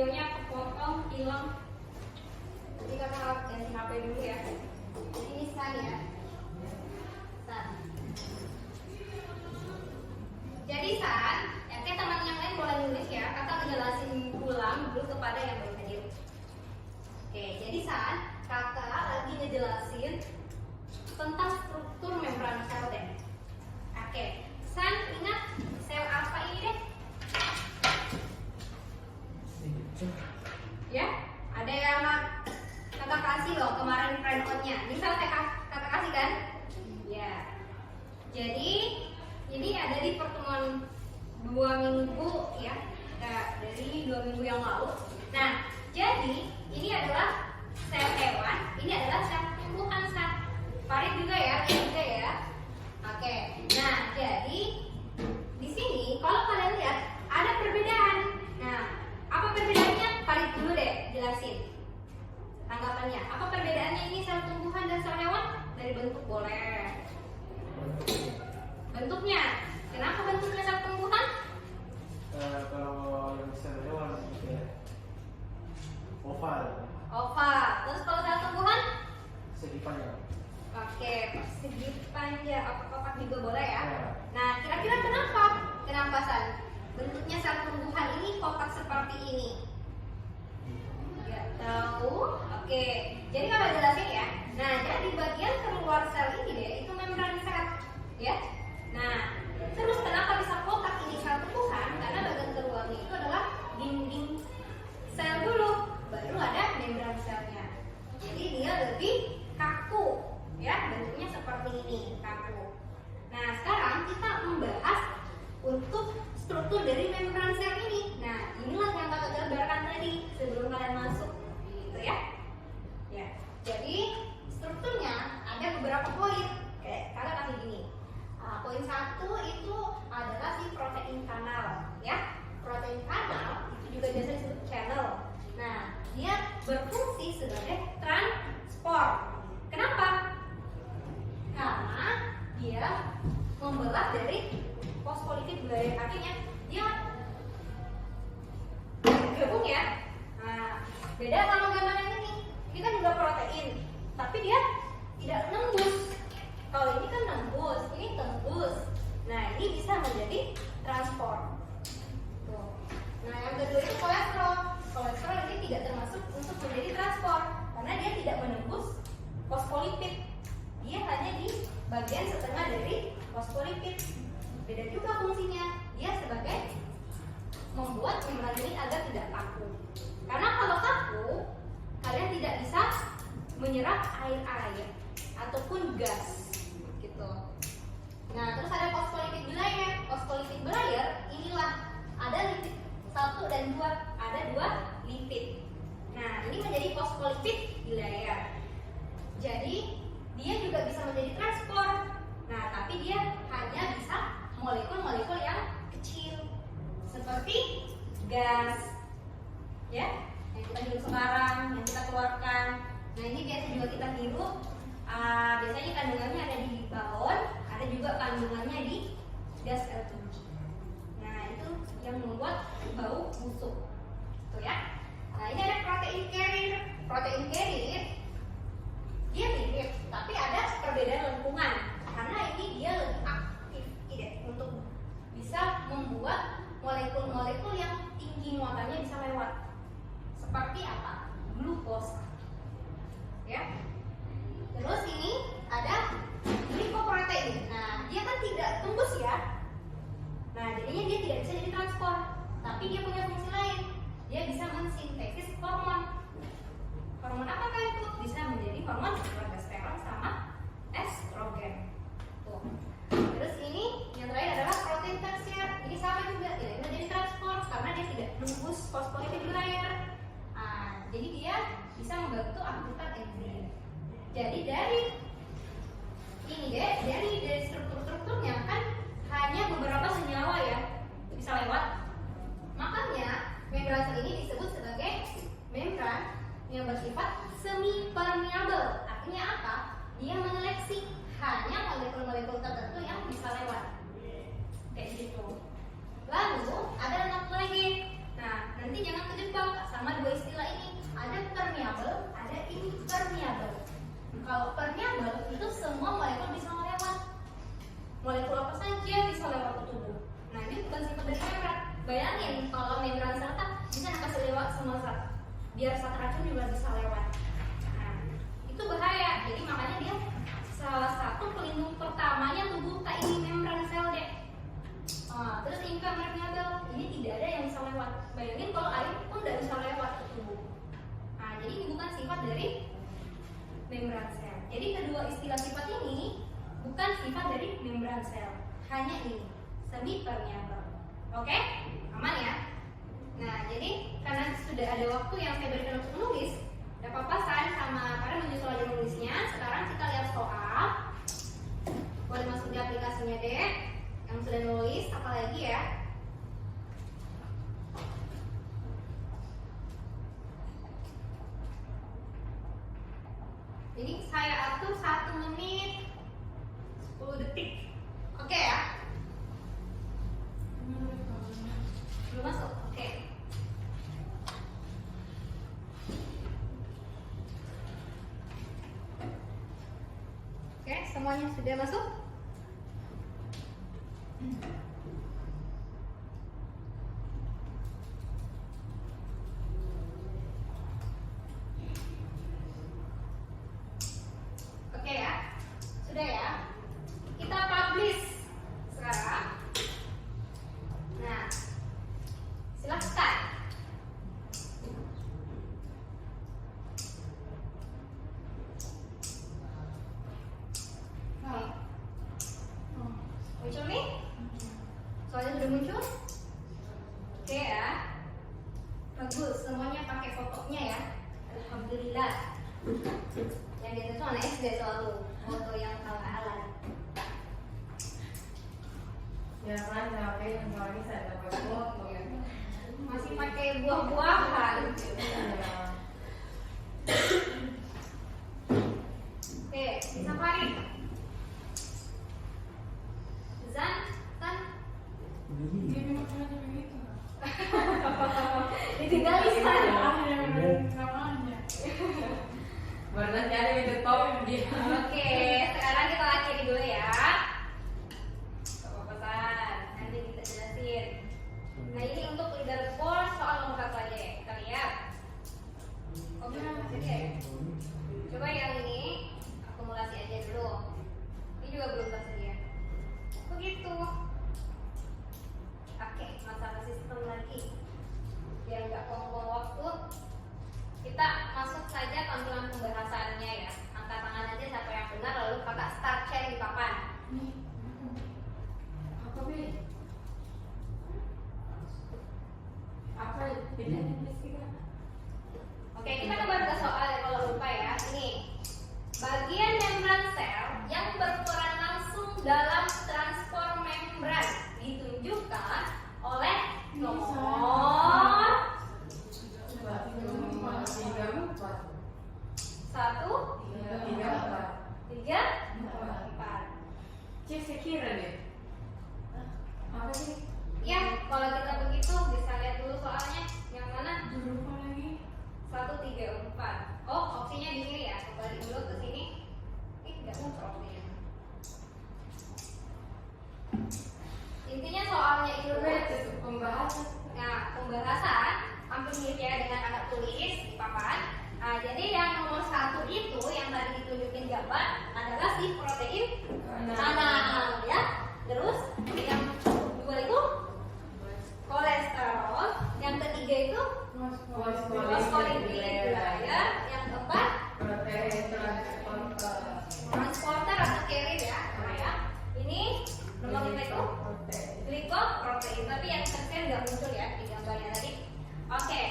videonya kepotong, hilang. Jadi kakak ganti HP dulu ya. Ini San ya. San. Jadi San, ya kayak teman yang lain boleh nulis ya. Kakak ngejelasin ulang dulu kepada yang baru hadir. Oke, jadi San, kakak lagi ngejelasin tentang struktur membran sel deh. Oke, San ingat sel apa ini deh? Ya, ada yang kakak kasih loh kemarin print out-nya. Ini sel kakak kasih kan? Ya. Jadi ini ada di pertemuan 2 minggu ya, dari 2 minggu yang lalu. Nah, jadi ini adalah sel hewan, ini adalah sel tumbuhan sel. Farid juga ya, ini juga ya. Oke. Nah, jadi di sini kalau kalian lihat ada perbedaan. Nah, apa perbedaannya? Farid dulu deh jelasin tanggapannya. Apa perbedaannya ini sel tumbuhan dan sel hewan? Dari bentuk boleh. Bentuknya. Kenapa bentuknya sel tumbuhan? Kalau yang sel hewan ya, oval. Oval. Terus kalau sel tumbuhan? Segi panjang. Oke, persegi panjang. Kotak juga boleh ya. Ya. Nah, kira-kira kenapa? Kenapa San? Bentuknya sel tumbuhan ini kotak seperti ini. Nggak tahu. Oke, jadi kalau jelasin ya. Nah, jadi bagian keluar sel ini deh, itu membran sel, ya. Nah, terus kenapa bisa kotak ini sel tumbuhan? Karena bagian keluarnya itu adalah dinding sel dulu, baru ada membran selnya. Jadi dia lebih kaku, ya, bentuknya seperti ini, kaku. Nah, sekarang kita membahas untuk struktur dari membran sel ini. Nah, inilah yang kakak gambarkan tadi sebelum kalian masuk, gitu ya. Ya, jadi strukturnya ada beberapa poin. Kayak kakak kasih gini. Poin 1 itu adalah si protein kanal, ya. Protein kanal itu juga biasa disebut channel. Nah, dia berfungsi sebagai transport. Kenapa? Karena dia membelah dari fosfolipid bilayer, artinya dia gabung ya. Nah, beda kalau gambaran ini. Ini kan juga protein, tapi dia tidak nembus. Kalau ini kan nembus, ini tembus. Nah, ini bisa menjadi transport. Tuh. Nah, yang kedua itu kolesterol. Kolesterol ini tidak termasuk untuk menjadi transport karena dia tidak menembus fosfolipid. Dia hanya di bagian setengah dari fosfolipid. Beda juga fungsinya. Dia sebagai membuat membran ini agar tidak kaku. Karena kalau kaku, kalian tidak bisa menyerap air ataupun gas, gitu. Nah, terus ada fosfolipid bilayer. Fosfolipid bilayer inilah ada lipid 1 dan 2, ada 2 lipid. Nah, ini menjadi fosfolipid bilayer. Jadi dia juga bisa menjadi transport. Nah, tapi dia hanya bisa molekul-molekul yang kecil seperti gas, ya, yang kita hirup sekarang, yang kita keluarkan. Nah, ini biasa juga kita hirup. Biasanya kandungannya ada di balon, ada juga kandungannya di gas LPG. Nah, itu yang membuat bau busuk, tuh ya. Nah, ini ada protein carrier. Protein carrier dia mirip, tapi ada perbedaan lengkungan karena ini dia lebih aktif, untuk bisa membuat molekul-molekul yang tinggi muatannya bisa lewat. Seperti apa? Glukosa. Ya. Terus ini ada glikoprotein. Nah, dia kan tidak tembus ya. Nah, jadinya dia tidak bisa jadi transport, tapi dia punya fungsi lain. Dia bisa mensintesis hormon. Hormon apakah itu? Bisa menjadi hormon progesteron sama estrogen. Tuh. Terus ini yang terakhir adalah protein tersier. Ini sama juga, tidak menjadi transport karena dia tidak menembus fosfolipid bilayer. Jadi dia bisa membantu aktivitas enzim. Jadi dari ini deh, dari struktur-strukturnya kan hanya beberapa senyawa ya bisa lewat. Makanya membran sel ini disebut sebagai membran yang bersifat semi permeable. Artinya apa? Dia menyeleksi hanya molekul-molekul tertentu yang bisa lewat. Kayak gitu. Lalu ada satu lagi. Nah, nanti jangan kejebak sama Kalau permeabel itu semua molekul bisa lewat. Molekul apa saja bisa lewat ke tubuh. Nah ini bukan sifat dari membran. Bayangin kalau membran sel bisa kasih lewat semua zat. Biar zat racun juga bisa lewat. Nah itu bahaya. Jadi makanya dia salah satu pelindung pertamanya tubuh ini membran sel deh. Terus impermeabel ini tidak ada yang bisa lewat. Bayangin kalau air pun tidak bisa lewat ke tubuh. Nah jadi ini bukan sifat dari membran sel. Jadi kedua istilah sifat ini bukan sifat dari membran sel. Hanya ini semi permeabel. Oke? Aman ya? Nah jadi karena sudah ada waktu yang saya berikan untuk menulis, tidak apa-apa saya sama karena menyusul aja menulisnya. Sekarang kita lihat soal. Boleh masuk di aplikasinya deh. Yang sudah nulis, apalagi ya? Jadi saya atur 1 menit 10 detik. Oke ya? Belum masuk? Oke. Oke, semuanya sudah masuk? Oke ya, sudah ya. Kita publish sekarang. Nah, silahkan. Muncul nih? Soalnya sudah muncul? Oke ya. Bagus, semuanya pakai fotonya ya. Alhamdulillah. Yang di atas itu anak SD selalu foto yang ala-ala. Ya kan, tapi kemarin saya dapat foto ya. Masih pakai buah-buahan. Oke, bisa Farid. Zan. Ditinggal Lisan. Warna cari itu top dia. Oke, sekarang kita akhiri dulu ya. Pesan, nanti kita jelasin. Nah ini untuk leaderboard soal nomor 1 aja ya. Kita lihat. Oke, masih ya. Coba yang ini akumulasi aja dulu. Ini juga belum tersedia. Begitu. Oke, masalah sistem lagi. Biar nggak buang-buang waktu, kita masuk saja tampilan pembahasannya ya. Angkat tangan aja siapa yang benar, lalu kakak start share di papan. Apa sih? Apa bedanya kita? Oke, kita kembali ke soal ya kalau lupa ya. Ini bagian membran sel yang berperan langsung dalam transport membran ditunjukkan oleh nomor 1, 3, 4. Cek sekira deh. Apa sih? Ya, kalau kita begitu bisa lihat dulu soalnya yang mana? Lupa lagi. 1, 3, 4. Oh, opsinya di sini ya. Kembali dulu ke sini. Nggak muncul opsinya. Intinya soalnya itu Pembahasan. Nah, pembahasan hampir mirip ya dengan anak tulis di papan. Nah, jadi yang nomor 1 itu yang tadi ditunjukin gambar adalah si protein kanan ya. Terus yang 2 itu kolesterol, yang ketiga itu fosfolipid ya, yang keempat Protein transporter. transporter atau carrier ya. Nah, ya. Ini nomor 5 itu glikoprotein, tapi yang terkait nggak muncul ya di gambarnya tadi. Oke,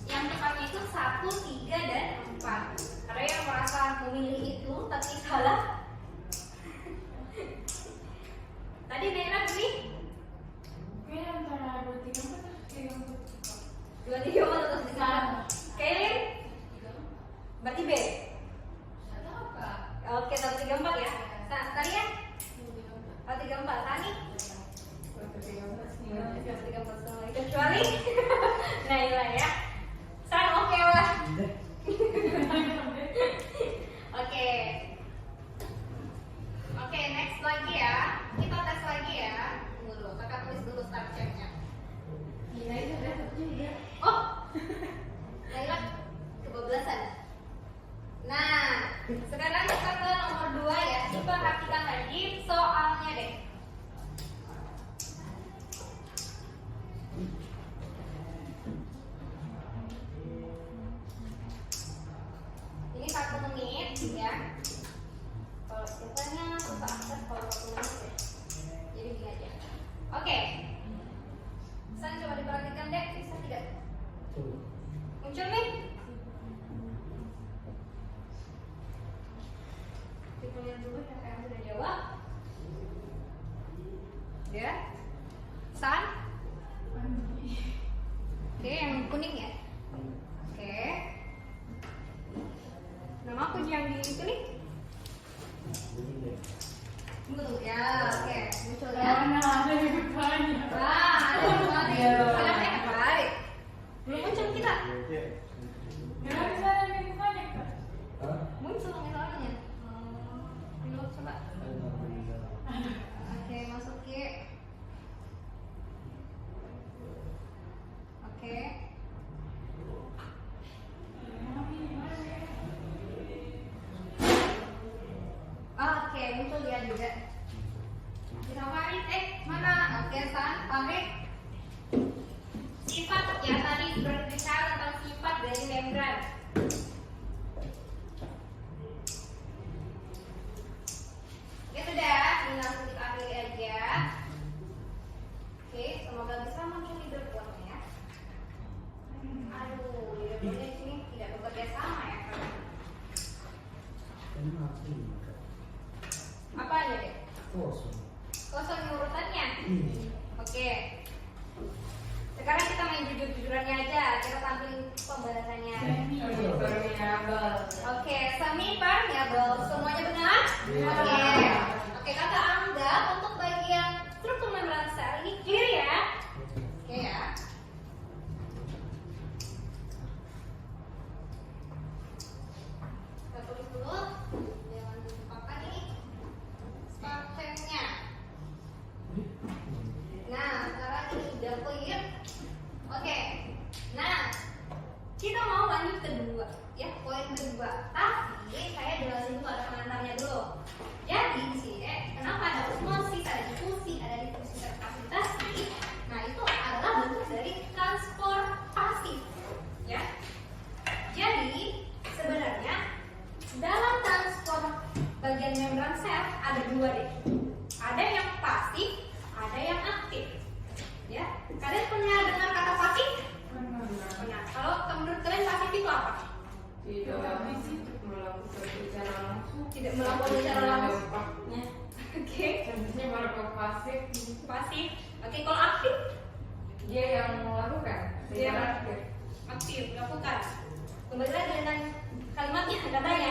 yang tepatnya itu 1, 3, dan 4. Ada yang merasa memilih itu tapi salah. Tadi merah beli Kayaknya antara 2, 3, 4. 2, 3, 4 terus di sana. Kailin berarti B. Oke, 1, 3, 4 ya. Tadi ya 1, 3, 4. Tani 1, 3, 4 semua kecuali Naila ya. San oke lah. Oke. sih ya. Kalau biasanya suka akses kalau 40 menit ya. Jadi gini aja. Oke. San coba diperhatikan deh, bisa tidak? Muncul nih. Kita lihat dulu siapa yang sudah jawab. Ya. San. Oke, yang kuning ya. Oke. Nama aku yang di itu nih. Tunggu ya, oke. Muncul ya. Ada di depannya. Wah, ada yang balik. Ada balik. Belum muncul kita. Kenapa bisa ada di depannya kan? Muncul misalnya. Dulu coba. Oke, masukin. Oke. Oke, muncul dia juga. Kita tarik, mana? Oke, San, tarik. Sifat ya tadi berbicara tentang sifat dari membran. Ya sudah, ini langsung kita akhiri aja. Oke, semoga bisa muncul leaderboardnya ya. Aduh, leaderboardnya di sini tidak bekerja sama ya kalian. Apa aja deh? Kosong urutannya. Oke. Sekarang kita main jujur-jujurannya aja. Kita tampilin pembahasannya. Variabel. Oke, semi variabel. Semuanya benar? Oke. Oke, kata Angga untuk bagian struktur membran sel ini clear ya? Oke ya. Kita tulis dulu. Jangan lupakan nih spaktemnya. Nah, sekarang ini udah clear. Oke. Nah, kita mau lanjut kedua, ya poin kedua. Tapi saya jelasin dulu ada pengantarnya dulu. Jadi di sini kenapa ada osmosis, ada difusi terkapitasi? Nah itu adalah bentuk dari transportasi, ya. Jadi sebenarnya dalam transport bagian membran sel ada dua deh. Ada yang pasif, ada yang aktif. Ya, kalian pernah dengar kata pasif? Pernah. Kalau menurut kalian pasif itu apa? Tidak melakukan secara langsung. Tidak melakukan secara langsung. Dampaknya. Oke. Contohnya mereka pasif. Pasif. Oke, kalau aktif? Dia yang melakukan. Dia Secara aktif. aktif, lakukan. Kembali lagi dengan kalimatnya katanya.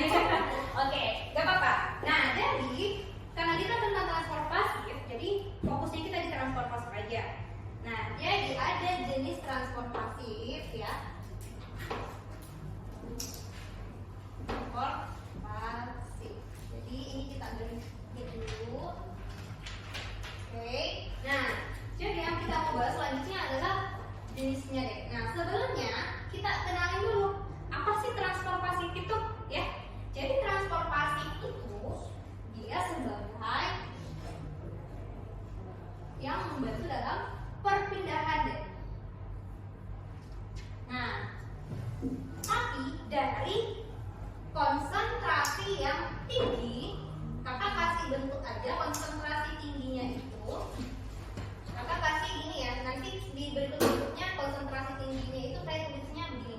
Oke, gak apa-apa. Nah, jadi karena kita tentang transport pasif, jadi fokusnya kita di transport pasif aja. Nah, jadi ada jenis transport pasif ya. Transport pasif. Jadi ini kita ambil dulu. Oke. Nah, jadi yang kita mau bahas selanjutnya adalah jenisnya deh. Nah, sebelumnya kita kenalin dulu apa sih transport pasif itu, ya. Jadi transport pasif itu dia sebagai yang membantu dalam perpindahan deh. Nah, tapi dari konsentrasi yang tinggi, kakak kasih bentuk aja konsentrasi tingginya itu. Kakak kasih gini ya, nanti di berikut-berikutnya konsentrasi tingginya itu saya tulisnya begini.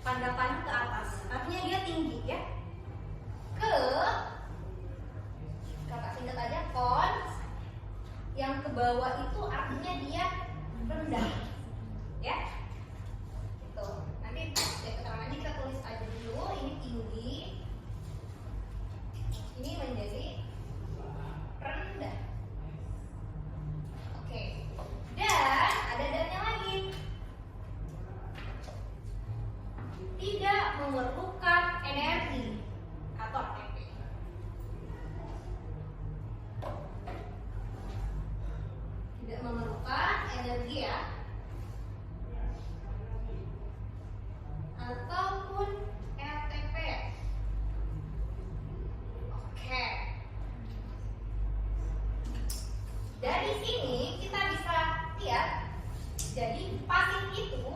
Pandapan ke atas, artinya dia tinggi ya. Ke kakak singkat aja yang ke bawah itu artinya dia rendah ya. Gitu. Nanti ya keterangannya kita tulis aja dulu. Ini tinggi, ini menjadi rendah. Oke. Dan ada dannya lagi. Tidak memerlukan energi atau ATP. Tidak memerlukan energi ya, ataupun ATP. Oke. Dari sini kita bisa lihat, jadi pasif itu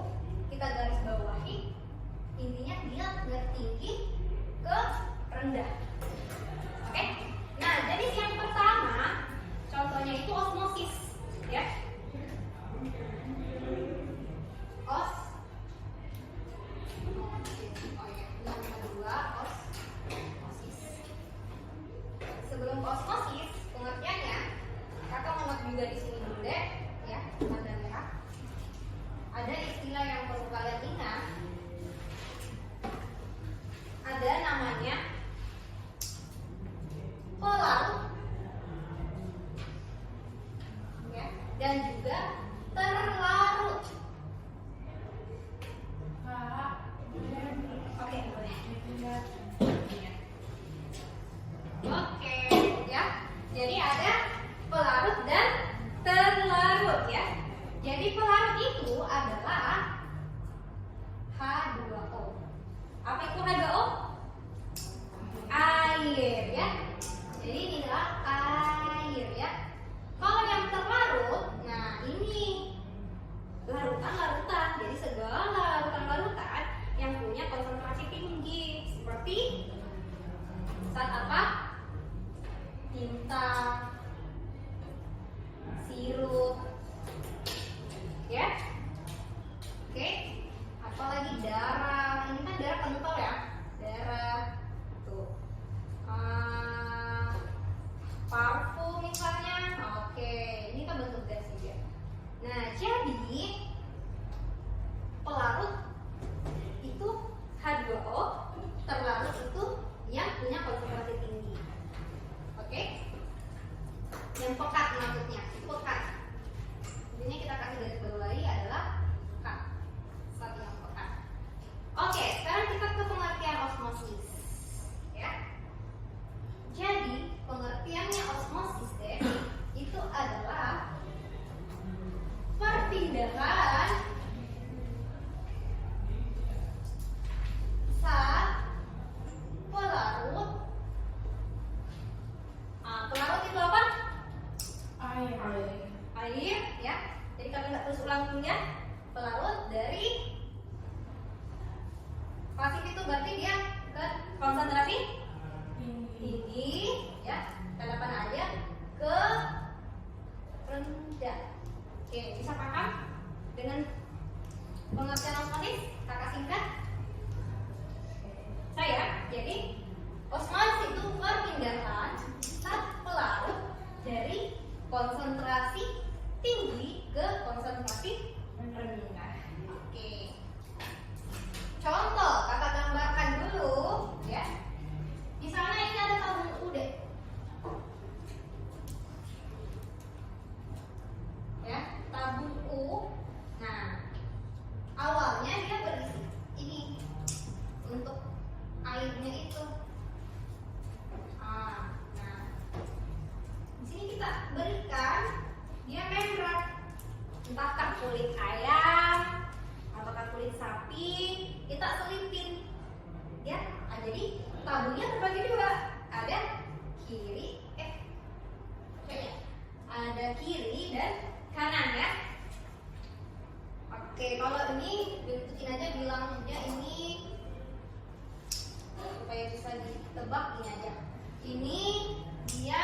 kita garis bawahi, intinya dia nggak tinggi rendah. Oke? Nah, jenis yang pertama contohnya itu osmosis, ya. Yang kedua osmosis. Sebelum osmosis, pengertiannya kakak mau note juga di sini dulu deh, ya, tanda merah. Ada istilah yang perlu kalian ingat. Ada namanya pelarut, ya, dan juga terlarut. Oke, boleh. Oke, ya. Jadi ada pelarut dan terlarut, ya. Jadi pelarut itu adalah H2O. Apa itu H2O? Air, ya. Jadi ini adalah air, ya. Kalau yang terlarut, nah ini larutan-larutan. Jadi segala larutan-larutan yang punya konsentrasi tinggi, seperti saat apa? Tinta, sirup, ya. Oke, apalagi darah. Ini kan darah kental ya, darah tuh. Parfum misalnya. Oke, ini kan bentuk gas juga. Nah, jadi pelarut itu H2O, terlarut itu yang punya konsentrasi tinggi. Oke? Yang pekat maksudnya, pekat. Intinya kita kasih garis bawahi adalah pekat. Satu yang pekat. Oke, sekarang kita ke pengertian osmosis. Ya. Jadi, pengertiannya osmosis deh, itu adalah perpindahan saat pelarut. Pelarut itu apa? Air, ya. Jadi kami nggak terus ulang dulu ya. Pelarut dari pasif itu berarti dia ke konsentrasi tinggi, ya. Tanda panah aja ke rendah. Oke, bisa paham dengan pengertian osmosis? Kakak singkat. Jadi osmosis itu perpindahan zat pelarut dari konsentrasi tinggi ke konsentrasi rendah. Oke. Contoh, kakak gambarkan dulu, ya. Di sana ini ada tabung U deh. Ya, tabung U. Nah, awalnya dia berisi ini untuk airnya itu. Nah, di sini kita berikan dia membran, entahkah kulit ayam ataukah kulit sapi, kita selipin, ya. Jadi tabungnya terbagi dua, ada kiri, ada kiri dan kanan, ya. Oke, kalau ini bentukin aja, bilangnya ini supaya bisa ditebak, ini aja. Ini dia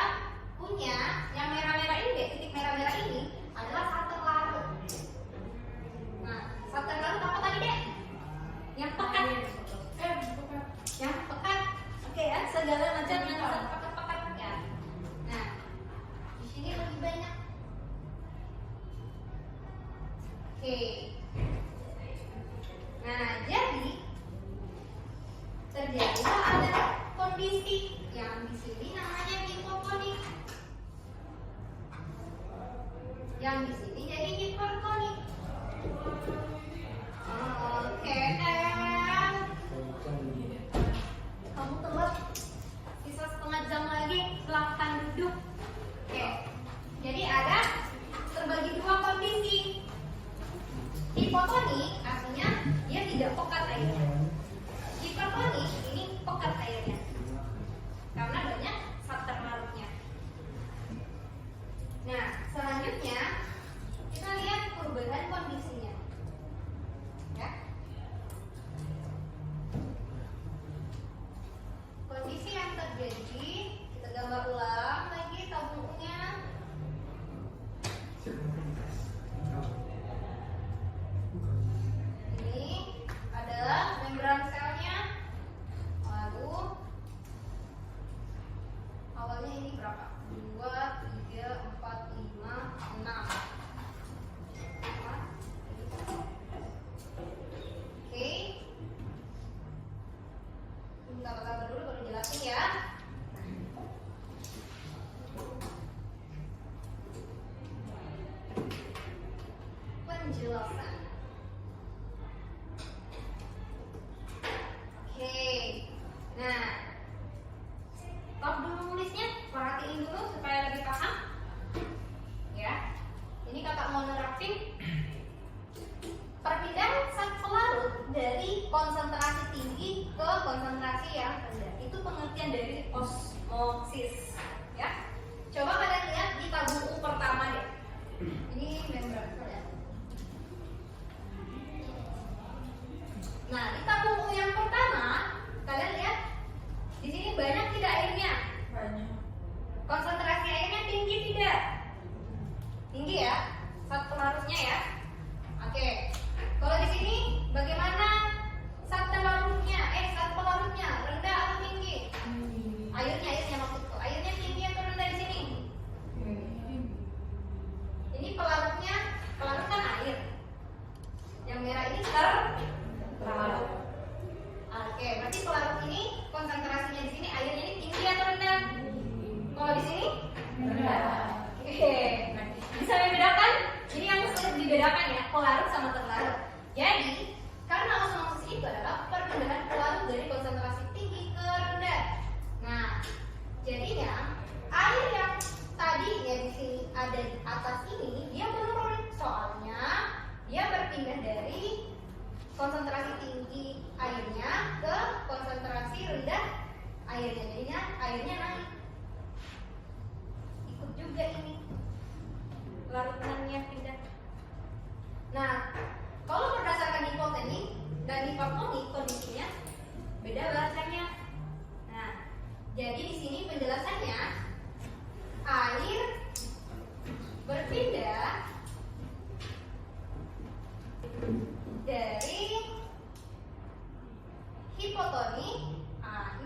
punya yang merah-merah ini deh, titik merah-merah ini adalah zat terlarut. Nah, zat terlarut apa tadi deh? Yang pekat. Yang pekat. Oke ya, segala macam yang zat pekat-pekat ya. Nah, di sini lebih banyak. Oke. Nah, jadi terjadilah ada kondisi yang di sini namanya hipotonik, yang di sini jadi hipertonik. Oke, kamu telat, sisa setengah jam lagi, silahkan duduk. Oke, jadi ada terbagi dua kondisi. Hipotonik artinya dia tidak pekat airnya. Hipertonik ini pekat airnya karena banyak zat terlarutnya. Nah, selanjutnya kita lihat perubahan kondisinya, ya. Kondisi tinggi ke konsentrasi yang rendah. Itu pengertian dari osmosis, ya. Coba kalian lihat di tabung U pertama deh. Ini membran kalian. Nah, di tabung U yang pertama, kalian lihat di sini banyak tidak airnya? Banyak. Konsentrasi airnya tinggi tidak? Tinggi ya, zat pelarutnya ya. Oke, kalau di sini bagaimana zat pelarutnya? Zat pelarutnya rendah atau tinggi? Airnya maksudku. Airnya tinggi atau rendah di sini? Ini pelarut kan air. Yang merah ini terlarut. Oke, berarti pelarut ini konsentrasinya di sini airnya ini tinggi atau rendah? Kalau di sini? Rendah. Oke, bisa membedakan? Ini yang sulit dibedakan ya, pelarut sama terlarut. Jadi, karena osmosis itu adalah perpindahan pelarut dari konsentrasi tinggi ke rendah. Nah, jadinya air yang tadinya di sini ada di atas ini dia menurun, soalnya dia berpindah dari konsentrasi tinggi airnya ke konsentrasi rendah airnya. Jadinya airnya naik. Ikut juga ini larutannya pindah. Nah, kalau berdasarkan hipotenik dan hipertonik kondisinya beda bahasanya. Nah, jadi di sini penjelasannya air berpindah dari hipotonik.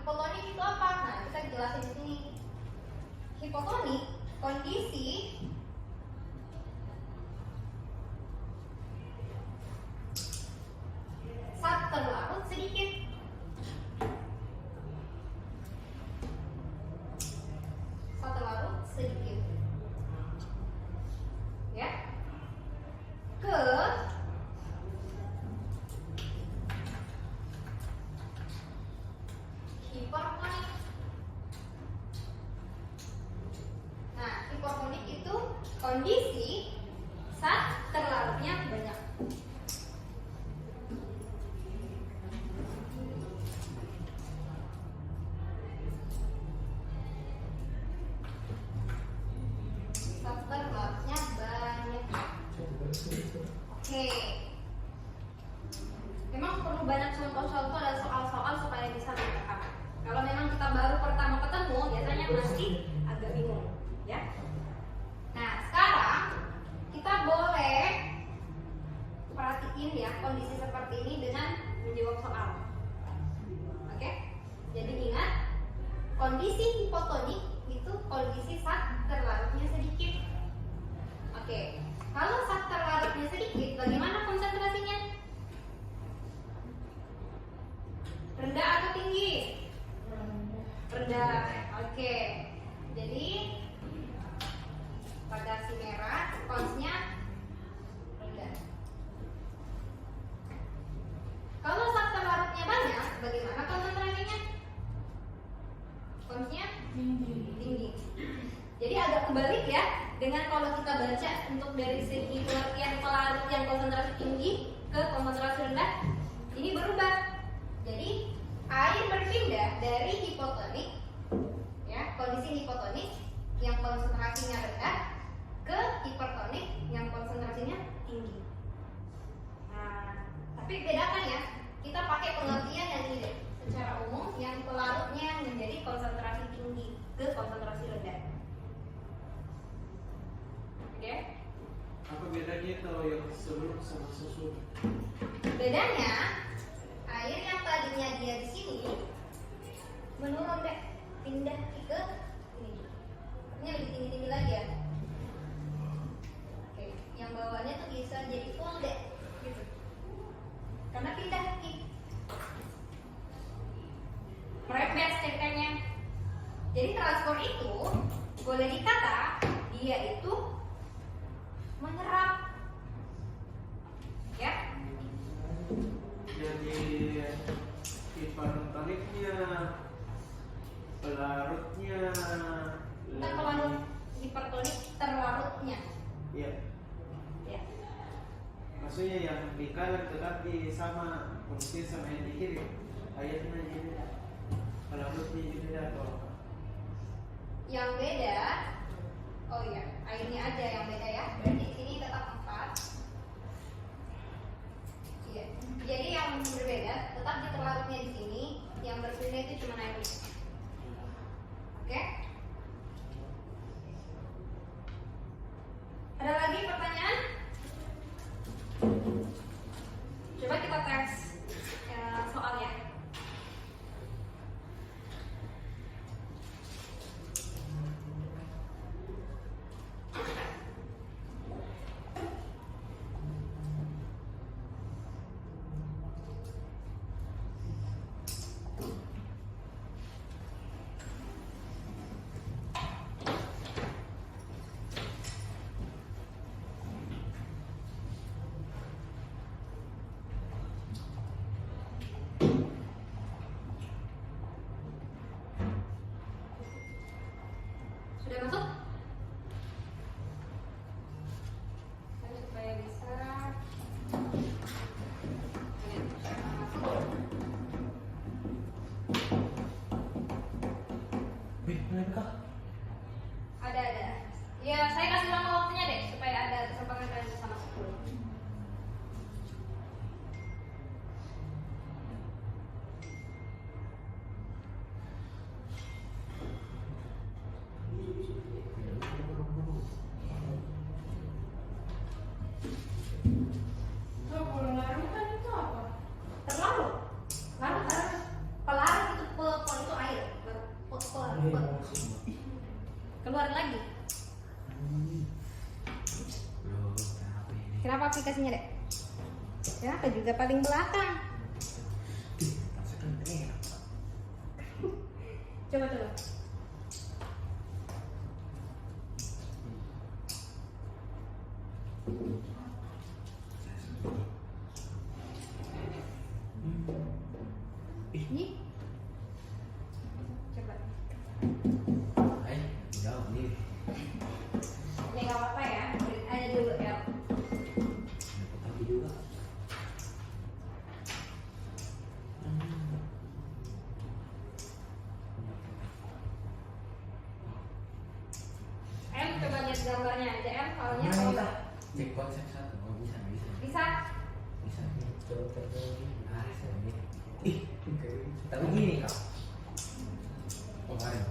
Hipotonik itu apa? Nah, kita jelasin di sini. Hipotonik kondisi zat terlarut sedikit. Zat terlarut sedikit. Ya. Ke hipertonik. Nah, hipertonik itu kondisi zat terlarutnya banyak. Zat terlarutnya banyak. Oke. Memang perlu banyak contoh-contoh dan soal-soal supaya bisa memahami. Kalau memang kita baru pertama ketemu, biasanya masih agak bingung, ya. Nah, sekarang kita boleh perhatiin ya kondisi seperti ini dengan menjawab soal. Oke? Jadi ingat, kondisi hipotonik itu kondisi zat terlarutnya sedikit. Oke. Kalau zat terlarutnya sedikit, bagaimana konsentrasinya? Rendah atau tinggi? Rendah. Oke. Jadi pada si merah konsnya rendah. Kalau zat terlarutnya banyak, bagaimana konsentrasinya? Konsnya tinggi. Jadi agak kebalik ya dengan kalau kita baca untuk dari segi pengertian pelarut yang konsentrasi tinggi ke konsentrasi rendah, ini berubah. Jadi air berpindah dari hipotonik, ya kondisi hipotonik yang konsentrasinya rendah ke hipertonik yang konsentrasinya tinggi. Nah, tapi bedakan ya, kita pakai pengertian yang ini deh. Secara umum yang pelarutnya menjadi konsentrasi tinggi ke konsentrasi rendah. Oke? Apa bedanya kalau yang sebelum sama sesudah? Bedanya air yang tadinya dia di sini menurun deh, pindah ke ini. Ini lebih tinggi-tinggi lagi ya. Oke, yang bawahnya tuh bisa jadi full deh, gitu. Karena pindah ke merembes ceritanya. Jadi transport itu boleh dikata dia itu menyerap, ya. Jadi hipertoniknya, pelarutnya, Kita pelarut hipertonik terlarutnya, ya. ya. Maksudnya yang di kanan tetapi sama kondisi sama yang di kiri. Airnya jadi beda. Kalau putih jadi beda atau Yang beda, oh iya, airnya aja yang beda ya. Berarti di sini tetap 4. Iya. Jadi yang berbeda tetap di terlarutnya di sini, yang berbeda itu cuma airnya. Oke? Ada lagi pertanyaan? Coba kita tes soalnya. Sudah masuk? Supaya bisa mereka ada. Ya, saya kasih lama waktunya deh supaya ada kesempatan kalian bisa masuk dulu. Oh, kalau larut kan itu apa? Terlalu larut. Pelarut itu itu air. Keluar lagi. Kenapa aplikasinya dek? Kenapa juga paling belakang? Coba. Ini. Coba. jauh nih. Ini nggak apa-apa ya. Beri aja dulu ya. Tapi juga. Coba lihat gambarnya aja soalnya Nah, kalau kita cek konsep satu. Oh, bisa. bisa. Coba ih, tapi gini kak. Kemarin.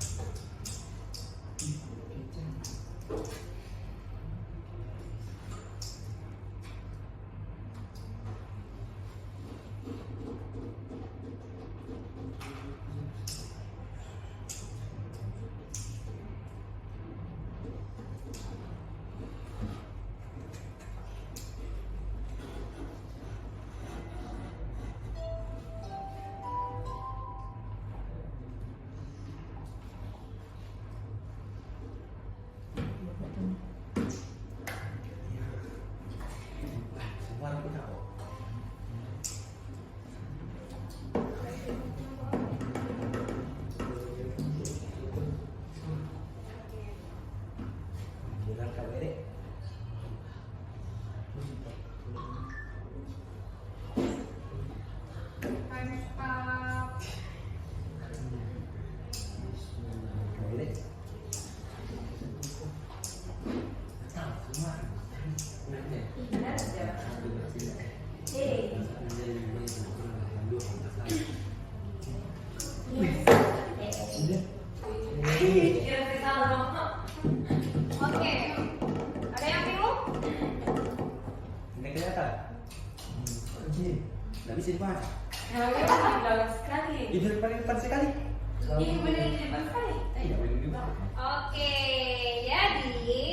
Semua aku tahu. Bilang kau ini. Time's up. Kau ini. Tahu semua. Nanti. Benar aja. Kira kita dong. Oke. Ada yang bingung? Ini kelihatan. Nggak bisa dibahas. Nah, ini bagus sekali. Ini depan sekali. Ini benar di depan sekali. Iya, boleh dibahas. Oke, jadi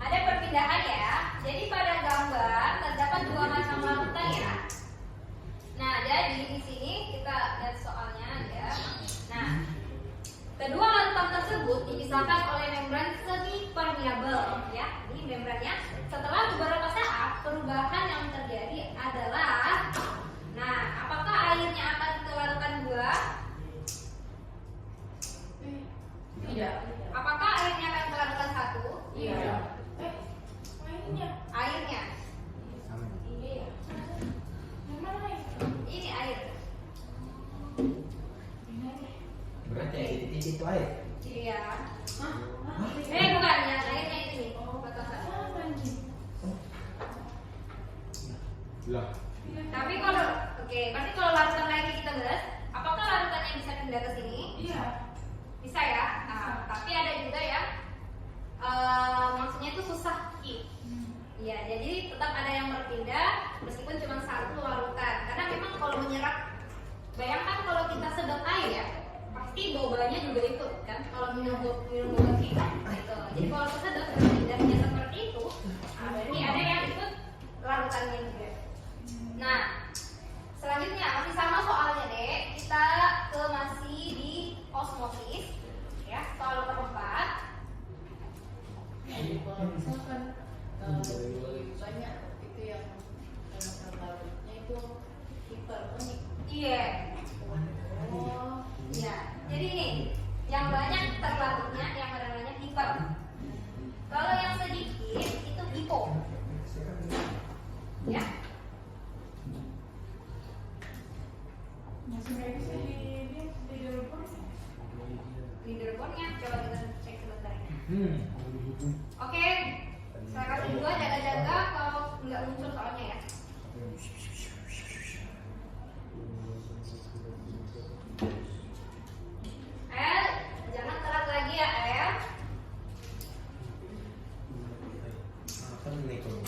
ada perpindahan ya. Jadi pada gambar terdapat dua macam larutan ya. Nah, jadi di sini kita lihat soalnya aja. Nah, kedua larutan tersebut dipisahkan oleh membran semi permeabel ya. Ini membrannya. Setelah beberapa saat, perubahan yang terjadi adalah, nah, apakah airnya akan ke larutan 2? Tidak. Apakah airnya akan ke larutan 1? Iya. Mainnya. Airnya. Sama. Iya. Yang mana ini? Ini air. itu air. Iya. Hah? Bukan ya, airnya itu nih. Batasan. Lah. Tapi kalau berarti kalau larutan lagi kita beres, apakah larutannya bisa pindah ke sini? Iya. Bisa ya. Nah, tapi ada juga yang maksudnya itu susah ki. Iya, jadi tetap ada yang berpindah meskipun cuma satu larutan. Karena memang kalau menyerap, bayangkan kalau kita sedot air ya, pasti bobanya juga ikut kan. Kalau minum boba kita, gitu. Jadi kalau kita sedot pindahnya seperti itu, berarti ada yang ikut larutannya juga. Nah, selanjutnya masih sama soalnya deh. Kita masih di osmosis, ya soal keempat. Jadi kalau misalkan lebih banyak itu yang larutnya itu hipertonik. Iya. Oh, Iya. Jadi ini yang banyak terlarutnya yang namanya hiper. Kalau yang sedikit itu hipo. Ya. masih nggak bisa di telepon. Leaderboardnya coba kita cek sebentar ya. Hmm. Oke. Saya kasih dua jaga-jaga kalau nggak muncul soalnya ya. El, jangan telat lagi ya El. Apa nih kalau?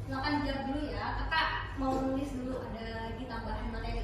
Silakan jawab dulu ya. Kakak mau nulis dulu ada lagi tambahan materi.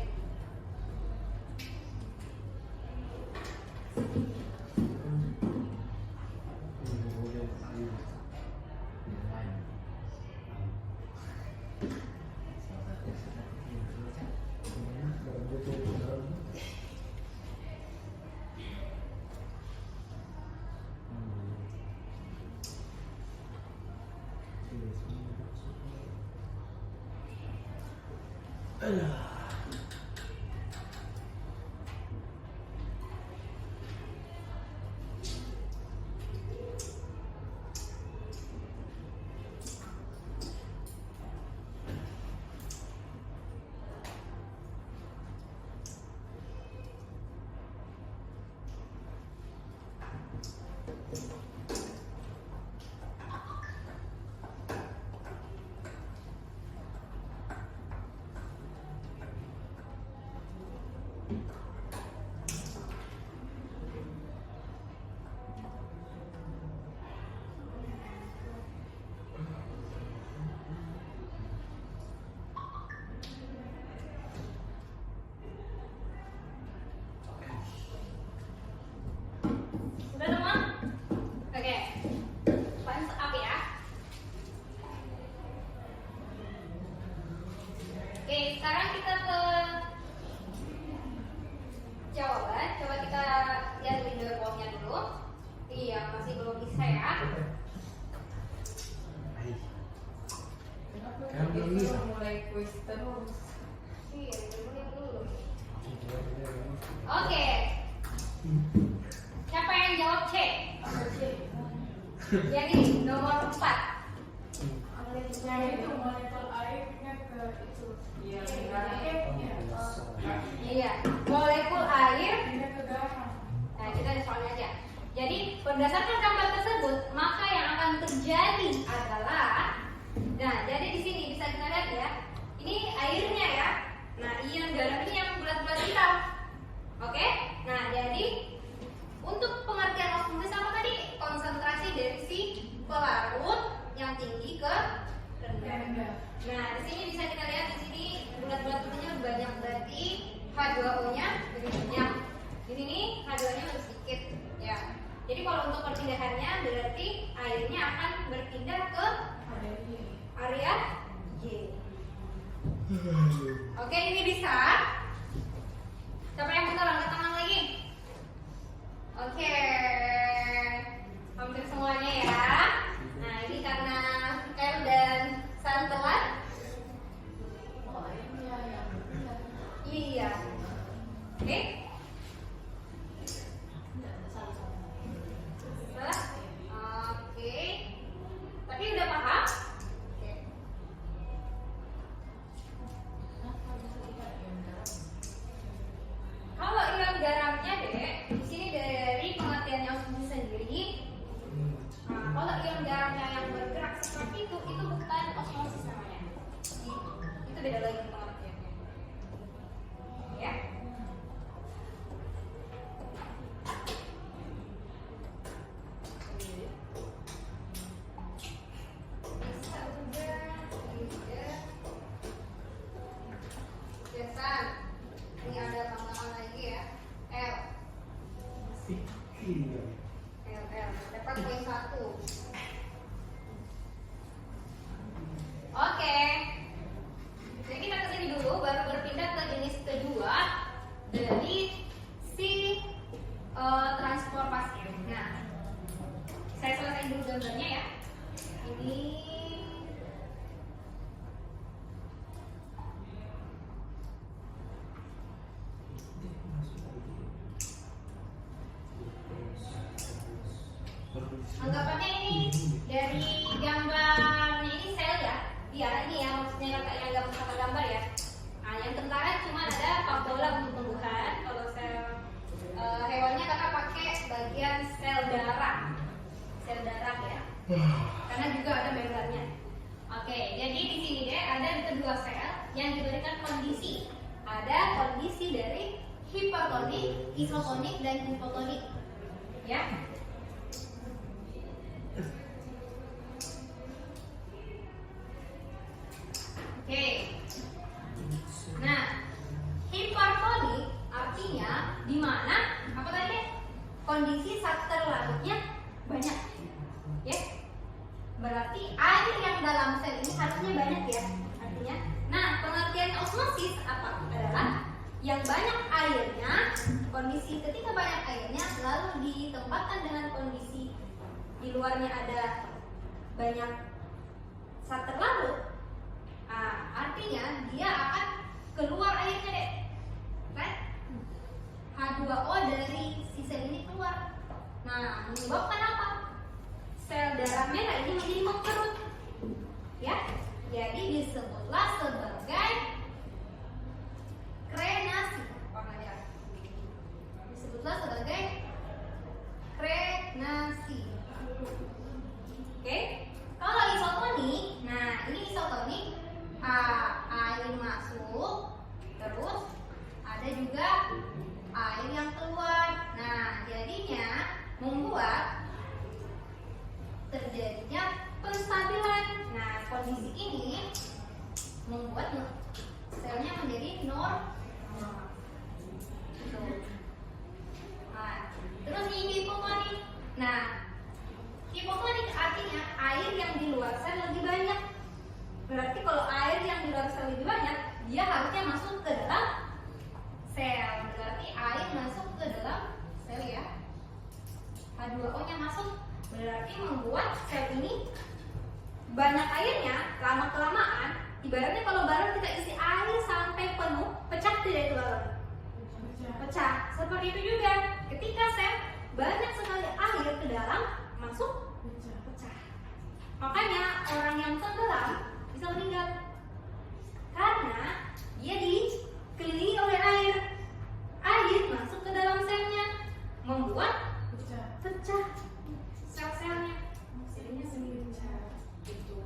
Udah semua? Oke. Thumbs up ya. Oke, sekarang kita ke jawaban. Coba kita lihat leaderboardnya dulu. Iya, masih belum bisa ya. Kenapa Kan belum bisa. mulai quiz terus? Iya, leaderboardnya belum. Oke. Siapa yang jawab C? Apa sih? Yang ini, nomor 4. Yang itu monitor airnya ke itu. Iya, sebenarnya ya. Iya, molekul air. Pindah ke garam. Nah, kita ada soalnya aja. Jadi, berdasarkan gambar tersebut, maka yang akan terjadi adalah, nah, jadi di sini bisa kita lihat ya, ini airnya ya. Nah, ion garam ini yang bulat-bulat hitam. di sini bisa kita lihat di sini bulat-bulat putihnya banyak, berarti H2O-nya lebih banyak. Di sini H2-nya lebih sedikit, ya. Jadi kalau untuk perpindahannya berarti airnya akan berpindah ke area Y. Oke, ini bisa. Siapa yang benar angkat tangan lagi? Oke, hampir semuanya ya. Nah, ini karena L dan San telat. Iya. Oke. Salah? Oke. Tapi udah paham? Oke. Kalau ion garamnya deh, di sini dari pengertiannya osmosis sendiri. Nah, kalau ion garamnya yang bergerak seperti itu bukan osmosis namanya. Itu beda lagi pengertiannya. Ya. Bisa juga. Biasa. Ini ada tambahan lagi ya. L. Fikir. Dapat poin 1. Oke. Jadi kita kesini dulu, baru berpindah ke jenis kedua dari si transport pasir. Nah, saya selesai dulu gambarnya ya. Ini anggapannya ini dari gambarnya ini sel ya. Iya, ini ya maksudnya kakak yang nggak pakai gambar ya. Nah, yang tentara cuma ada faktola untuk tumbuhan. Kalau sel hewannya kakak pakai bagian sel darah ya. Karena juga ada membrannya. Oke, jadi di sini deh ada kedua sel yang diberikan kondisi. Ada kondisi dari hipertonik, isotonik, dan hipotonik. Ya. Oke. Nah, hipertonik artinya di mana apa tadi? Kondisi zat terlarutnya banyak. Ya. Berarti air yang dalam sel ini harusnya banyak ya artinya. Nah, pengertian osmosis apa? Adalah yang banyak airnya, kondisi ketika banyak airnya lalu ditempatkan dengan kondisi di luarnya ada banyak zat terlarut. Nah, artinya dia akan keluar airnya deh, kan? H2O dari si sel ini keluar. Nah, menyebabkan apa? Sel darah merah ini menjadi mengkerut, ya. Jadi disebutlah sebagai krenasi. Disebutlah sebagai krenasi. Oke? Kalau isotonik, nah ini isotonik. Air masuk, terus ada juga air yang keluar. Nah, jadinya membuat terjadinya penstabilan. Nah, kondisi ini membuat selnya menjadi normal. Nah, terus ini hipotonik. Nah, hipotonik artinya air yang di luar sel lebih banyak. Berarti kalau air yang di luar sel lebih banyak, dia harusnya masuk ke dalam sel. Berarti air masuk ke dalam sel ya. H2O-nya masuk, berarti membuat sel ini banyak airnya. Lama-kelamaan, ibaratnya kalau balon kita isi air sampai penuh, pecah tidak itu balon? Pecah. Seperti itu juga, ketika sel banyak sekali air ke dalam, masuk, pecah. Makanya orang yang tenggelam bisa meninggal karena dia dikelilingi oleh air. Air masuk ke dalam selnya, membuat pecah sel-selnya, selnya sendiri pecah. Gitu.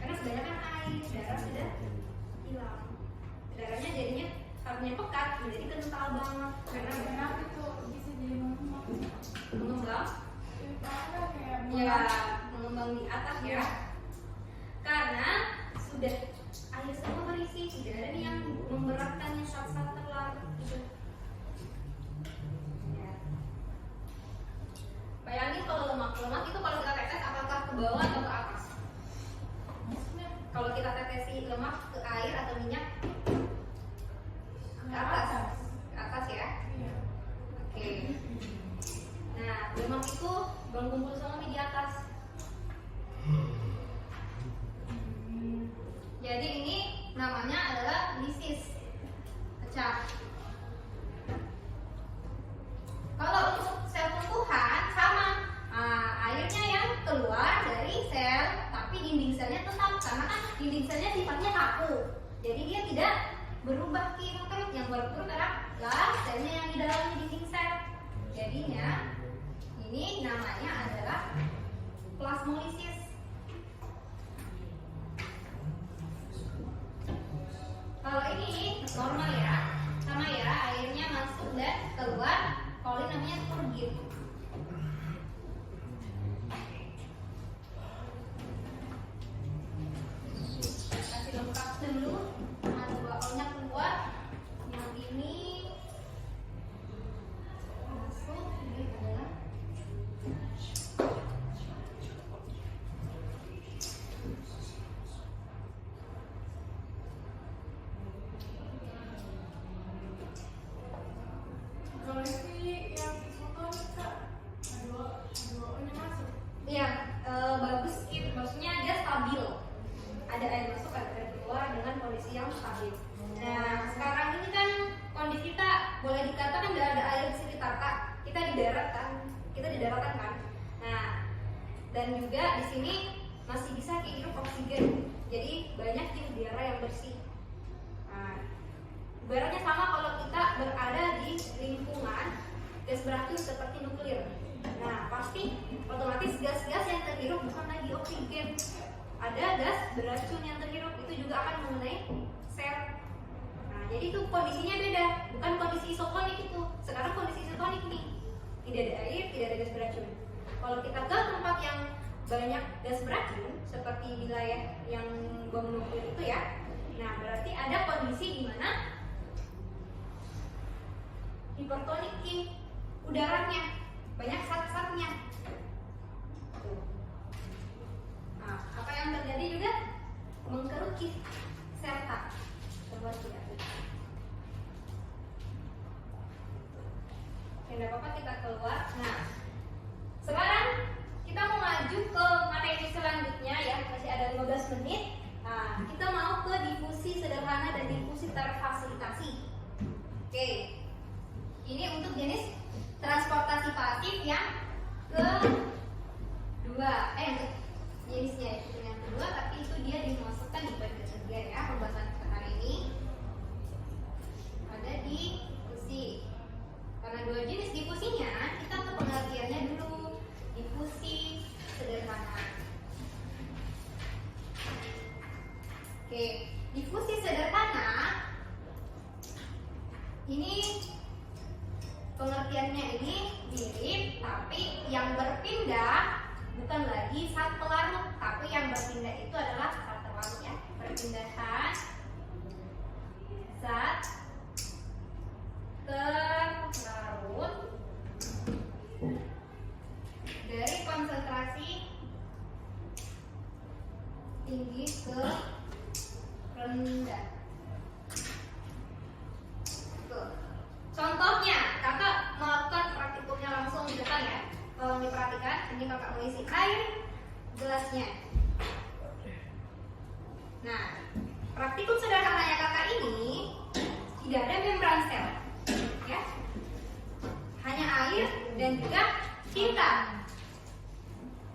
Karena kebanyakan air, darah sudah hilang. Darahnya jadinya harusnya pekat, menjadi kental banget. Karena benar itu bisa jadi mengembang. Ya, mengembang di atas ya. Karena sudah air semua berisi, tidak ada nih yang memberatkannya saat-saat terlarut gitu. Ya. Bayangin kalau lemak itu kalau kita tetes apakah ke bawah atau ke atas? Kalau kita tetesi lemak ke air atau minyak ke atas, ke atas ya. Iya. Oke. Nah, lemak itu berkumpul semua di atas. Jadi ini namanya adalah lisis, pecah. Kalau untuk sel tumbuhan sama, airnya yang keluar dari sel, tapi dinding selnya tetap karena kan dinding selnya sifatnya kaku. Jadi dia tidak berubah ke kerut, yang berkerut adalah selnya yang di dalam dinding sel. Jadinya ini namanya adalah plasmolisis. Kalau ini normal ya, sama ya, airnya masuk dan keluar. Kalau ini namanya turgid. Kasih lengkap dulu. Ada bakolnya keluar. Yang ini masuk. Ini adalah Kalau ini yang isotonik Kak, H2O-nya masuk. ya bagus gitu, maksudnya dia stabil. Ada air masuk, ada air keluar dengan kondisi yang stabil. Nah, sekarang ini kan kondisi kita boleh dikatakan tidak ada air di sekitar Kak. Kita di darat kan, kan. Nah, dan juga di sini masih bisa kehirup oksigen. Jadi banyak di udara yang bersih. Nah, ibaratnya sama kalau kita berada di lingkungan gas beracun seperti nuklir. Nah, pasti otomatis gas-gas yang terhirup bukan lagi oksigen. Ada gas beracun yang terhirup, itu juga akan mengenai sel. Nah, jadi itu kondisinya beda, bukan kondisi isotonik itu. Sekarang kondisi isotonik nih, tidak ada air, tidak ada gas beracun. Kalau kita ke tempat yang banyak gas beracun, seperti wilayah yang bom nuklir itu ya, nah berarti ada kondisi di mana hipertonik udaranya, banyak zat-zatnya. Nah, apa yang terjadi juga mengkeruki serta coba tidak. Tidak apa-apa, kita keluar. Nah, sekarang kita mau maju ke materi selanjutnya ya, masih ada 15 menit. Nah, kita mau ke difusi sederhana dan difusi terfasilitasi. Oke. Ini untuk jenis transportasi pasif yang kedua. Untuk jenisnya itu yang kedua, tapi itu dia dimasukkan di bagian ketiga ya. Pembahasan kita hari ini ada di difusi. Karena dua jenis difusinya, kita ke pengertiannya dulu. Difusi sederhana. Oke, difusi sederhana ini pengertiannya ini mirip, tapi yang berpindah bukan lagi zat pelarut, tapi yang berpindah itu adalah zat terlarut ya. Perpindahan zat terlarut dari konsentrasi tinggi ke rendah. Tuh. Contohnya, kakak melakukan praktikumnya langsung di depan ya. Tolong diperhatikan, ini kakak mengisi air gelasnya. Nah, praktikum sederhananya kakak ini tidak ada membran sel, ya. Hanya air dan juga tinta.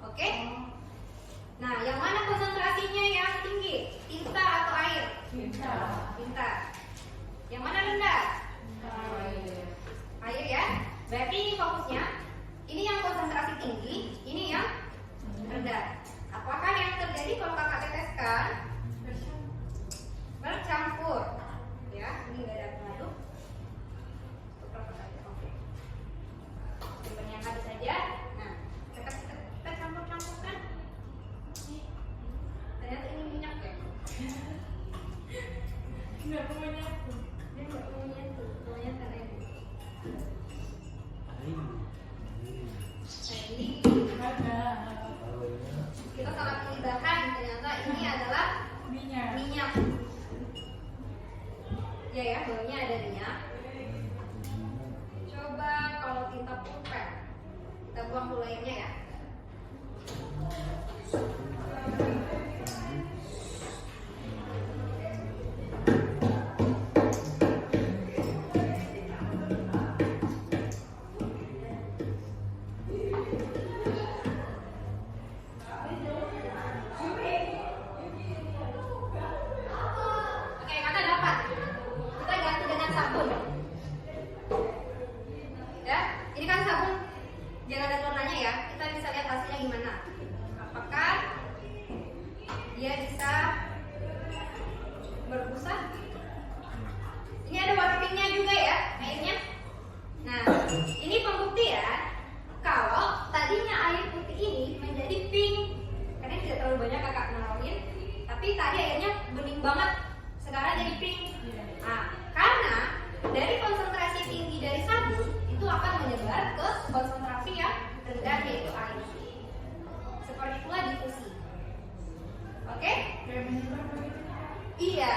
Oke? Nah, yang mana konsentrasinya yang tinggi? Tinta atau air? Tinta. Yang mana rendah? Air ya. Berarti ini fokusnya. Ini yang konsentrasi tinggi, ini yang rendah. Apakah yang terjadi kalau kakak teteskan? Bercampur. Ya, ini nggak ada pengaruh. Oke. Simpan yang habis saja. Nah, kita campur-campurkan. Ternyata ini minyak ya. Nggak mau nyatu. Dia nggak mau nyatu, maunya kan ini. Ain. Nah ini Ada kita salah pilih bahan, ternyata ini adalah minyak. minyak. Ya ya, bawahnya ada minyak. Coba kalau tinta pulpen, kita buang dulu airnya ya. Oke, kakak dapat. Kita ganti dengan sabun. Ya, ini kan sabun jangan ada warnanya ya. Kita bisa lihat hasilnya gimana. Apakah dia bisa berbusa? Ini ada warna pinknya juga ya airnya. Nah, ini pembuktian kalau tadinya air putih ini menjadi pink. Karena tidak terlalu banyak kakak naruhin, tapi tadi airnya bening banget. Sekarang jadi pink. Nah, karena dari konsentrasi tinggi dari sabun itu akan menyebar ke konsentrasi yang rendah yaitu air. Seperti itulah difusi. Oke? Kayak menyebar begitu. Iya.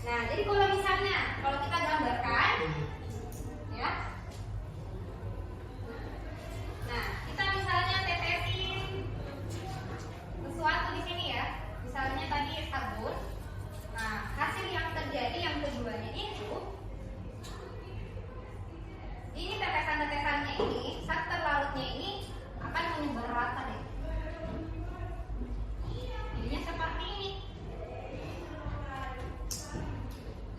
Nah, jadi kalau misalnya kalau kita gambarkan, ya. Nah, kita misalnya tetesin sesuatu di sini ya. Misalnya tadi sabun. Nah, hasil yang terjadi yang keduanya itu ini tetesan-tetesannya ini saat terlarutnya ini akan menyebar rata deh. Jadinya seperti ini.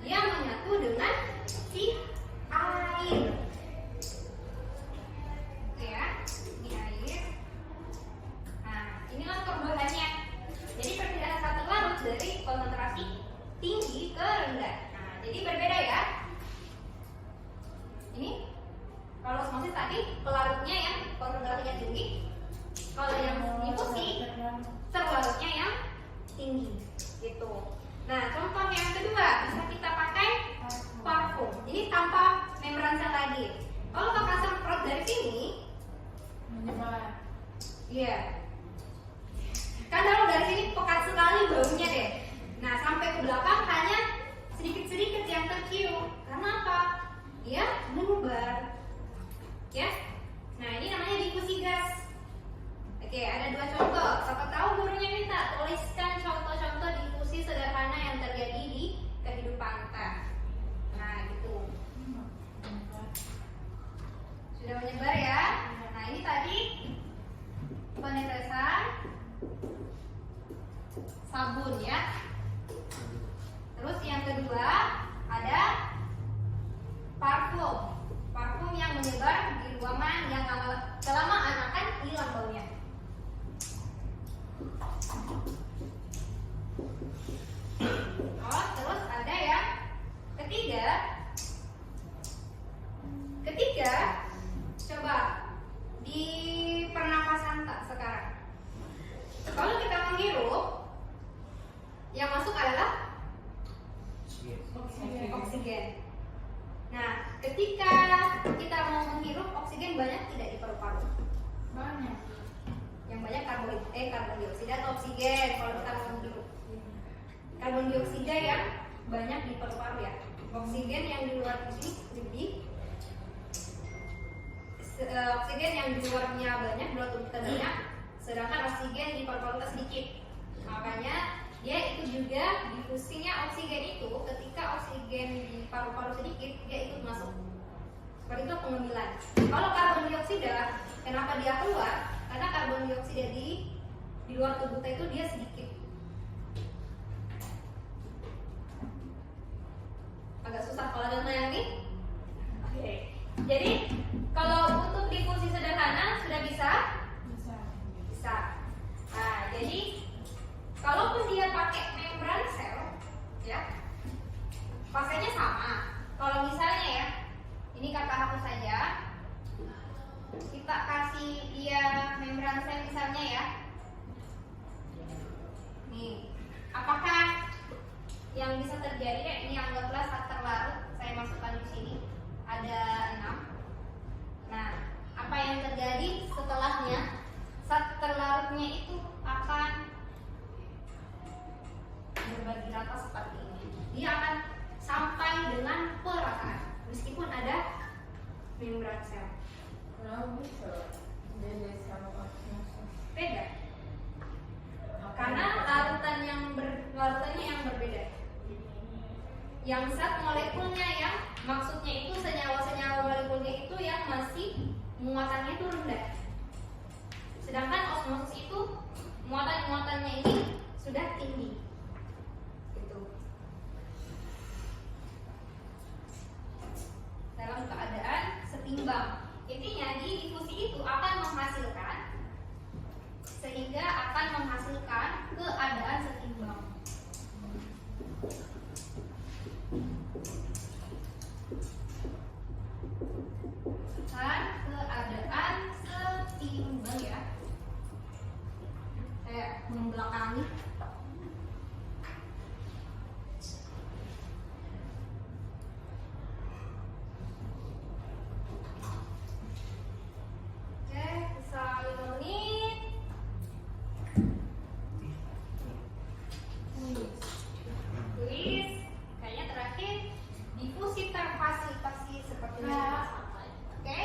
Dia menyatu dengan si air. Oke ya, ini air. Nah, inilah perubahannya. Jadi perpindahan satu larut dari konsentrasi tinggi ke rendah. Nah, jadi berbeda ya. Ini kalau osmosis tadi pelarutnya yang konsentrasinya tinggi. Kalau yang difusi terlarutnya yang tinggi gitu. Nah, contoh yang kedua bisa kita pakai parfum. Ini tanpa membran sel lagi. Kalau kakak semprot dari sini, Menyebar. iya. Kan kalau dari sini pekat sekali baunya deh. Nah, sampai ke belakang hanya sedikit-sedikit yang tercium. Karena apa? Dia menyebar. Ya. Nah, ini namanya difusi gas. Oke, ada dua contoh. Siapa tahu gurunya minta tuliskan contoh-contoh difusi sederhana yang terjadi di kehidupan kita. Nah, gitu. Sudah menyebar ya. Nah, ini tadi penetesan sabun ya. Terus yang kedua ada parfum. Parfum yang menyebar di ruangan yang kelamaan akan hilang baunya. Oh, terus ada yang ketiga. Coba di pernapasan tak sekarang. Kalau kita menghirup, yang masuk adalah oksigen. Nah, ketika kita mau menghirup oksigen banyak tidak di paru-paru? Banyak. Yang banyak karbon dioksida atau oksigen kalau kita mau menghirup. Karbon dioksida yang banyak di paru-paru ya. Oksigen yang di luar di sini lebih. Oksigen yang di luarnya banyak, di luar tubuh kita banyak, sedangkan oksigen di paru-paru kita sedikit. Makanya dia itu juga difusinya oksigen itu ketika oksigen di paru-paru sedikit dia ikut masuk. Seperti itu pengembilan. Kalau karbon dioksida, kenapa dia keluar? Karena karbon dioksida di luar tubuh kita itu dia sedikit. Agak susah kalau ada yang ini. Oke. Jadi kalau untuk difusi sederhana sudah bisa? Bisa. Bisa. Nah, jadi kalaupun dia pakai membran sel, ya, pakainya sama. Kalau misalnya ya, ini kakak hapus saja. Kita kasih dia membran sel misalnya ya. Nih, apakah yang bisa terjadi ya, ini anggaplah saat terlarut saya masukkan di sini ada 6. Nah, apa yang terjadi setelahnya? Saat terlarutnya itu akan berbagi rata seperti ini. Dia akan sampai dengan perataan meskipun ada membran sel. Kenapa bisa jadi sama osmosis? Beda. Karena larutannya yang berbeda. Yang zat molekulnya yang maksudnya itu senyawa-senyawa molekulnya itu yang masih muatannya itu rendah. Sedangkan osmosis itu muatan-muatannya ini sudah tinggi. Gitu. Dalam keadaan setimbang. Intinya di difusi itu akan menghasilkan sehingga akan menghasilkan keadaan setimbang. Dan keadaan setimbang ya. Saya membelakangi. Oke, bisa 5 menit. Tulis. Kayaknya terakhir difusi terfasilitasi seperti yang kita sampaikan. Oke,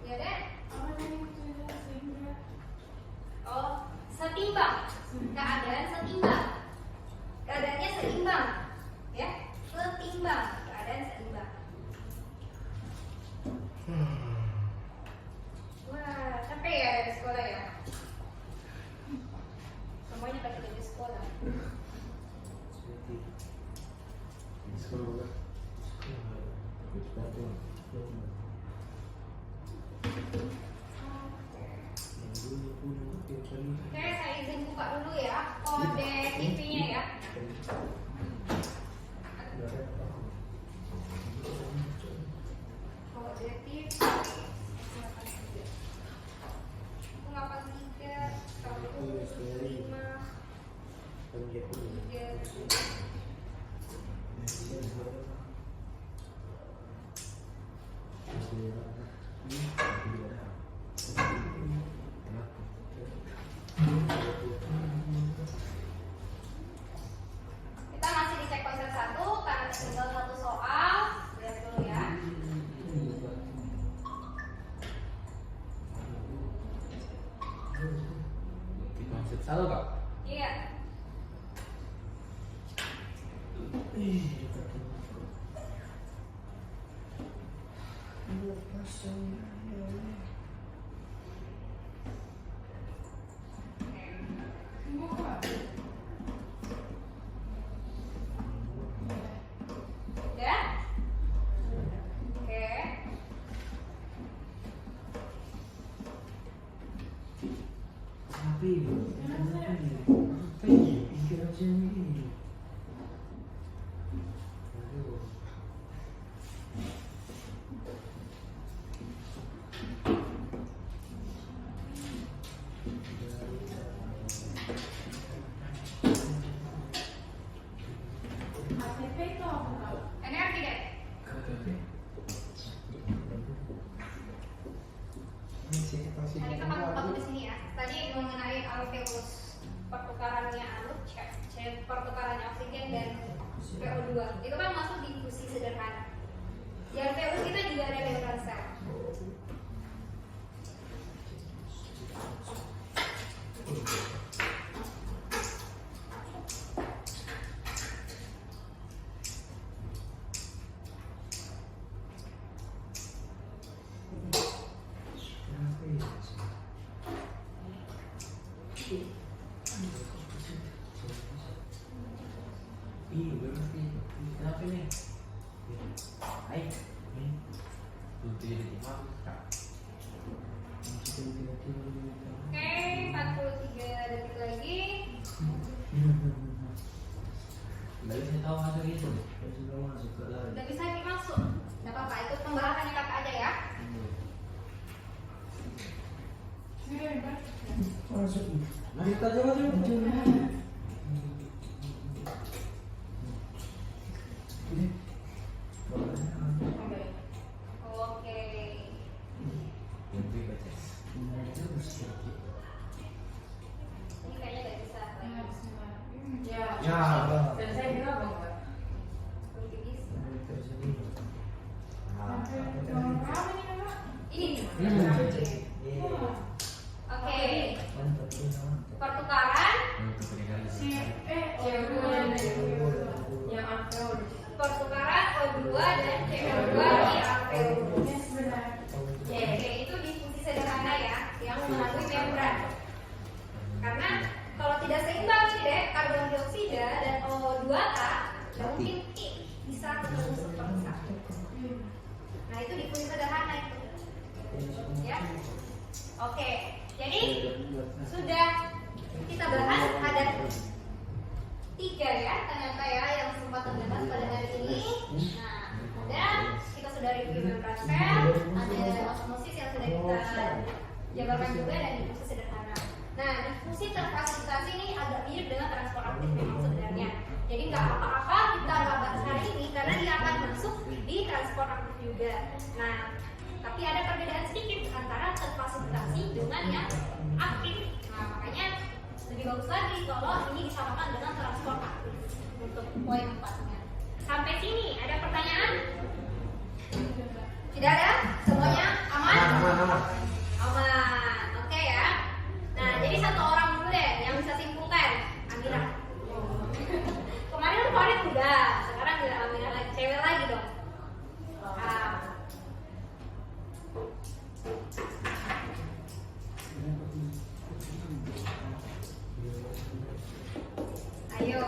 ya deh. Apa tadi itu sehingga Oh, setimbang. Keadaan setimbang. Keadaannya seimbang. Ya, setimbang. Keadaan seimbang. Wah, capek ya dari sekolah ya. Semuanya pakai dari sekolah. Oke, saya izin buka dulu ya kode TV-nya ya. Kode TV 83 Kita masih di cek konsep 1 karena tinggal 1 soal. Lihat dulu ya. Konsep salah Pak. Iya. buka? Udah? Oke. Apa ini? Apa ini? Pikir aja ini. Aduh. ATP itu apa Kak? Energi deh. Tadi kan aku di sini ya. Tadi mengenai alveolus pertukarannya pertukarannya oksigen dan PO2. Itu kan masuk di fusi sederhana. Di alveolus kita juga ada membran sel. Iya, berarti kenapa nih? Hai, tuh jadi imam Kak. Oke, 43 detik lagi. Nggak bisa tahu hasil itu. Udah bisa masuk. Gak apa-apa, ikut pembalasannya kakak aja ya. Mari kita coba. Nggak mungkin bisa ketemu seperti satu. Nah itu difusi sederhana itu. Ya. Oke, jadi sudah kita bahas ada 3 ya ternyata ya yang sempat terdengar pada hari ini. Nah, ada kita sudah review membran sel, ada osmosis yang sudah kita jabarkan juga dan difusi sederhana. Nah, difusi terfasilitasi ini agak mirip dengan transport aktif memang sebenarnya. Jadi nggak apa-apa kita nggak bahas hari ini karena dia akan masuk di transport aktif juga. Nah, tapi ada perbedaan sedikit antara terfasilitasi dengan yang aktif. Nah, makanya lebih bagus lagi kalau ini disamakan dengan transport aktif untuk poin 4-nya. Sampai sini ada pertanyaan? Tidak ada? Semuanya aman? Aman. Aman. Oke ya. Nah, jadi satu orang dulu deh yang bisa simpulkan. Amira. Kemarin Farid udah, sekarang udah Amira lagi. Cewek lagi dong. Ayo.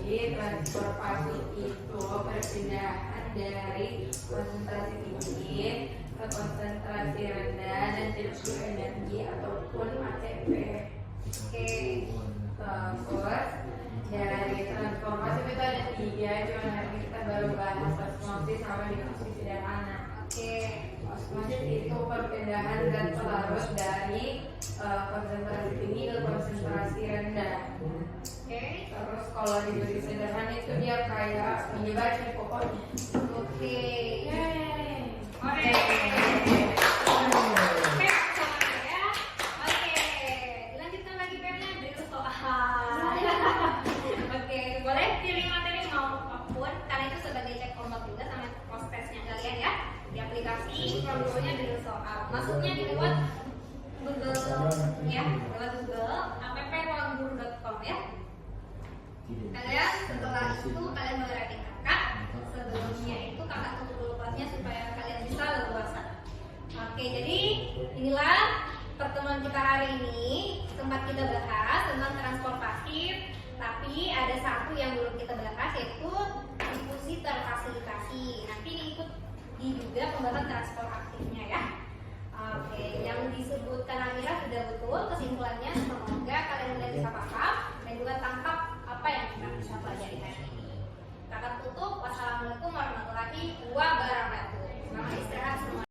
Jadi transformasi itu perpindahan dari konsentrasi tinggi ke konsentrasi rendah dan tinggi energi ataupun ATP. Oke. Terus dari transformasi itu ada 3, cuma hari ini kita baru bahas osmosis sama difusi sederhana. Oke. Osmosis itu perpindahan zat pelarut dari konsentrasi tinggi ke konsentrasi rendah. Oke. Terus kalau difusi sederhana itu dia kayak menyebar di pokoknya. Oke. Yeay. Oke. Oke, sama ya. Oke. Dilanjutkan lagi PM-nya dari soal. Oke, boleh pilih materi mau apapun karena itu sebagai cek ombak juga sama prosesnya kalian ya. Di aplikasi programnya dari soal. Masuknya di lewat Google ya, lewat Google app.ruangguru.com ya. Kalian setelah itu kalian mengerti kakak. Sebelumnya itu kakak tutup dulu kelasnya supaya kalian bisa leluasa. Oke, jadi inilah pertemuan kita hari ini. Tempat kita bahas tentang transportasi, tapi ada satu yang belum kita bahas yaitu difusi terfasilitasi. Nanti diikut di juga pembahasan transport aktifnya ya. Oke, yang disebutkan Amira sudah betul kesimpulannya